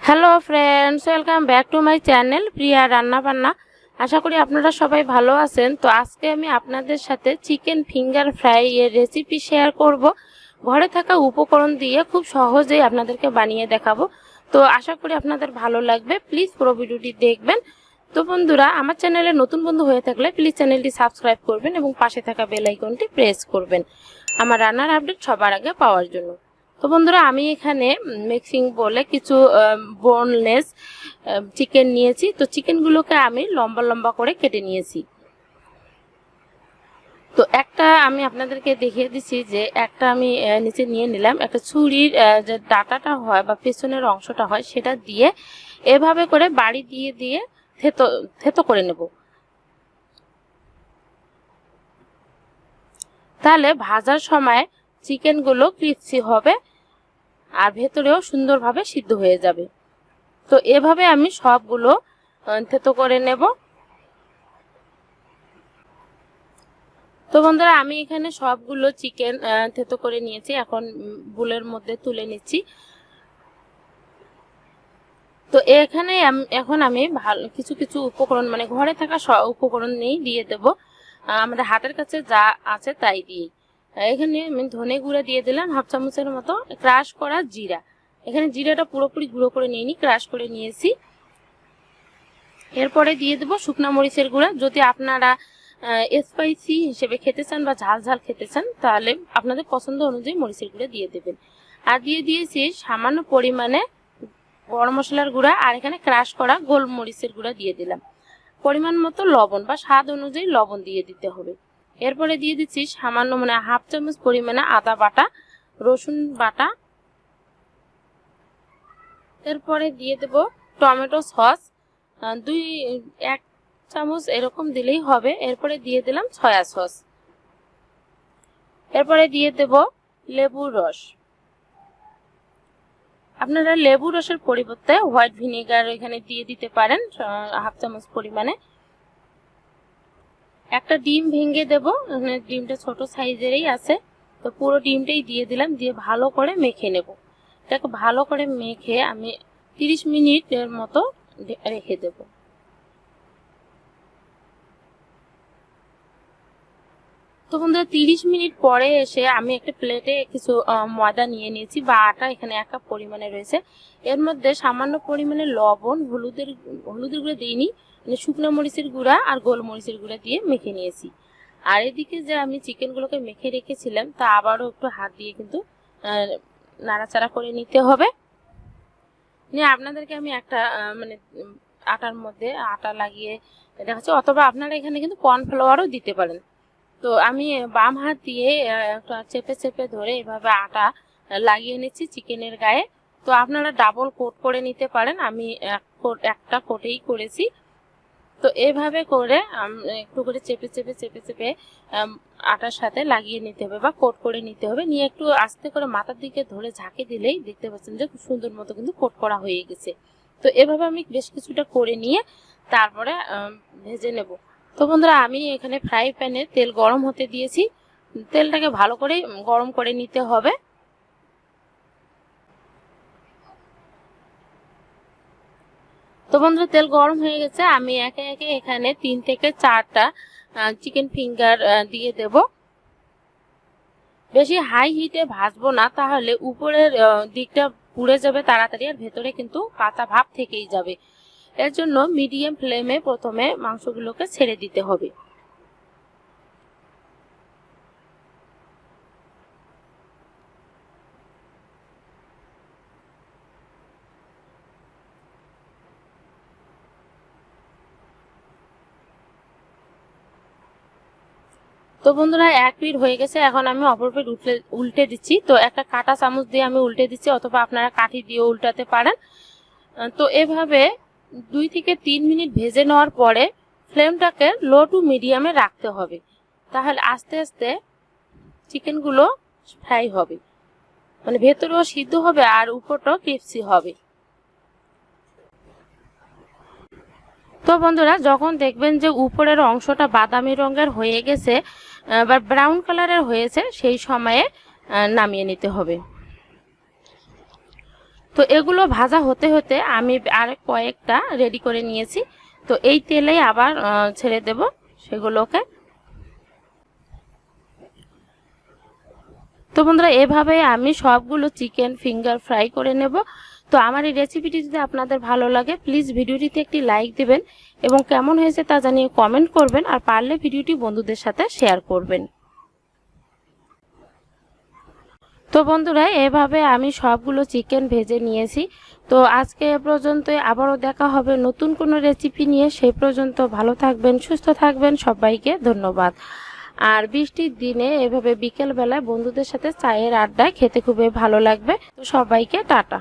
Hello friends, welcome back to my channel Priya Ranna Banna. আশা করি আপনারা সবাই ভালো আছেন। তো আজকে আমি আপনাদের সাথে চিকেন ফিঙ্গার ফ্রাই এর রেসিপি শেয়ার করব। ঘরে থাকা উপকরণ দিয়ে খুব সহজেই আপনাদেরকে বানিয়ে দেখাবো। তো আশা করি আপনাদের ভালো লাগবে। প্লিজ পুরো ভিডিওটি দেখবেন। তো বন্ধুরা, আমার চ্যানেলে নতুন বন্ধু হয়ে থাকলে প্লিজ চ্যানেলটি সাবস্ক্রাইব করবেন এবং পাশে থাকা বেল আইকনটি প্রেস করবেন আমার রান্নার আপডেট সবার আগে পাওয়ার জন্য। তো বন্ধুরা, আমি এখানে মিক্সিং বলে কিছু বোনলেস চিকেন নিয়েছি। তো চিকেনগুলোকে আমি লম্বা লম্বা করে কেটে নিয়েছি। তো একটা আমি আপনাদেরকে দেখিয়ে দিচ্ছি যে একটা আমি নিচে নিয়ে নিলাম। একটা ছুরির যে ডাটাটা হয় বা পেছনের অংশটা হয় সেটা দিয়ে এভাবে করে বাড়ি দিয়ে দিয়ে থেতো থেতো করে নেব। তাহলে ভাজার সময় চিকেনগুলো ক্রিস্পি হবে আর ভেতরেও সুন্দরভাবে সিদ্ধ হয়ে যাবে। তো এভাবে আমি সবগুলো থেতো করে নেব। তো বন্ধুরা, আমি এখানে সবগুলো চিকেন থেতো করে নিয়েছি। এখন বুলের মধ্যে তুলে নিচ্ছি। তো এখানে এখন আমি ভালো কিছু কিছু উপকরণ মানে ঘরে থাকা উপকরণ নিয়েই দিয়ে দেব। আমাদের হাতের কাছে যা আছে তাই দিয়েই। এখানে আমি ধনে গুঁড়া দিয়ে দিলাম হাফ চামচের মতো, ক্রাশ করা জিরা। এখানে জিরাটা পুরোপুরি গুঁড়ো করে নিইনি, ক্রাশ করে নিয়েছি। এরপরে দিয়ে দেব শুকনো মরিচের গুঁড়া। যদি আপনারা স্পাইসি হিসেবে খেতে চান বা ঝাল ঝাল খেতে চান তাহলে আপনাদের পছন্দ অনুযায়ী মরিচের গুঁড়া দিয়ে দেবেন। আর দিয়ে দিয়েছি সামান্য পরিমাণে গরম মশলার গুঁড়া, আর এখানে ক্রাশ করা গোলমরিচের গুঁড়া দিয়ে দিলাম। পরিমাণ মতো লবণ বা স্বাদ অনুযায়ী লবণ দিয়ে দিতে হবে। এরপরে দিয়ে দিচ্ছি সামান্য মানে হাফ চামচ পরিমাণে আদা বাটা, রসুন বাটা। এরপরে দিয়ে দেব টমেটো সস, এক চামচ এরকম দিলেই হবে। এরপরে দিয়ে দিলাম সয়া সস। এরপরে দিয়ে দেব লেবুর রস। আপনারা লেবু রসের পরিবর্তে হোয়াইট ভিনেগার এখানে দিয়ে দিতে পারেন হাফ চামচ পরিমাণে। একটা ডিম ভেঙে দেব, ডিমটা ছোট সাইজেরই আছে। তো পুরো ডিমটাই দিয়ে দিলাম, দিয়ে ভালো করে মেখে নেব। এটাকে ভালো করে মেখে আমি 30 মিনিটের মতো রেখে দেব। তো বন্ধুরা, 30 মিনিট পরে এসে আমি একটা প্লেটে কিছু ময়দা নিয়ে নিয়েছি বা আটা, এখানে 1 কাপ পরিমাণে রয়েছে। এর মধ্যে সামান্য পরিমাণে লবণ, হলুদের গুঁড়ো দিইনি, মানে শুকনো মরিচের গুঁড়া আর গোলমরিচের গুঁড়া দিয়ে মেখে নিয়েছি। আর এদিকে যে আমি চিকেনগুলোকে মেখে রেখেছিলাম তা আবারও একটু হাত দিয়ে কিন্তু নাড়াচাড়া করে নিতে হবে। নিয়ে আপনাদেরকে আমি একটা মানে আটার মধ্যে আটা লাগিয়ে দেখাচ্ছি, অথবা আপনারা এখানে কিন্তু কর্নফ্লাওয়ারও দিতে পারেন। তো আমি বাম হাত দিয়ে চেপে চেপে ধরে এভাবে আটা লাগিয়ে নিচ্ছি চিকেনের গায়ে। তো আপনারা ডাবল কোট করে নিতে পারেন, আমি একটা কোটেই করেছি। তো এইভাবে করে একটু করে চেপে চেপে চেপে চেপে আটার সাথে লাগিয়ে নিতে হবে বা কোট করে নিতে হবে। নিয়ে একটু আস্তে করে মাথার দিকে ধরে ঝাঁকে দিলেই দেখতে পাচ্ছেন যে খুব সুন্দর মতো কিন্তু কোট করা হয়ে গেছে। তো এভাবে আমি বেশ কিছুটা করে নিয়ে তারপরে ভেজে নেব। তো বন্ধুরা, আমি এখানে ফ্রাই প্যানে তেল গরম হতে দিয়েছি। তেলটাকে ভালো করে গরম করে নিতে হবে। তো বন্ধুরা, তেল গরম হয়ে গেছে। আমি একে একে এখানে 3 থেকে 4টা চিকেন ফিঙ্গার দিয়ে দেব। বেশি হাই হিটে ভাজবো না, তাহলে উপরের দিকটা পুড়ে যাবে তাড়াতাড়ি আর ভেতরে কিন্তু কাঁচা ভাব থেকেই যাবে। এর জন্য মিডিয়াম ফ্লেমে প্রথমে মাংসগুলোকে ছেড়ে দিতে হবে। তো বন্ধুরা, 1 পিঠ হয়ে গেছে। এখন আমি অপর পিঠ উল্টে দিচ্ছি। তো একটা কাঁটা চামচ দিয়ে আমি উল্টে দিচ্ছি, অথবা আপনারা কাঠি দিয়ে উল্টাতে পারেন। তো এভাবে 2 থেকে 3 মিনিট ভেজে নেওয়ার পরে ফ্লেমটাকে লো টু মিডিয়ামে রাখতে হবে। তাহলে আস্তে আস্তে চিকেনগুলো ফ্রাই হবে, মানে ভেতরেও সিদ্ধ হবে আর উপরটাও ক্রিস্পি হবে। তো বন্ধুরা, যখন দেখবেন যে উপরের অংশটা বাদামি রঙের হয়ে গেছে বা ব্রাউন কালারের হয়েছে, সেই সময়ে নামিয়ে নিতে হবে। তো এগুলো ভাজা হতে হতে আমি আর কয়েকটা রেডি করে নিয়েছি। তো এই তেলেই আবার ছেড়ে দেব সেগুলোকে। তো বন্ধুরা এভাবে আমি সবগুলো চিকেন ফিঙ্গার ফ্রাই করে নেব। তো আমার এই রেসিপিটি যদি আপনাদের ভালো লাগে প্লিজ ভিডিওটিতে একটি লাইক দিবেন এবং কেমন হয়েছে তা জানিয়ে কমেন্ট করবেন, আর পারলে ভিডিওটি বন্ধুদের সাথে শেয়ার করবেন। তো বন্ধুরা এভাবে আমি সবগুলো চিকেন ভেজে নিয়েছি। তো আজকে এ পর্যন্তই, আবারও দেখা হবে নতুন কোনো রেসিপি নিয়ে। সেই পর্যন্ত ভালো থাকবেন, সুস্থ থাকবেন, সবাইকে ধন্যবাদ। আর বৃষ্টির দিনে এভাবে বিকেল বেলায় বন্ধুদের সাথে চায়ের আড্ডায় খেতে খুবই ভালো লাগবে। তো সবাইকে টাটা।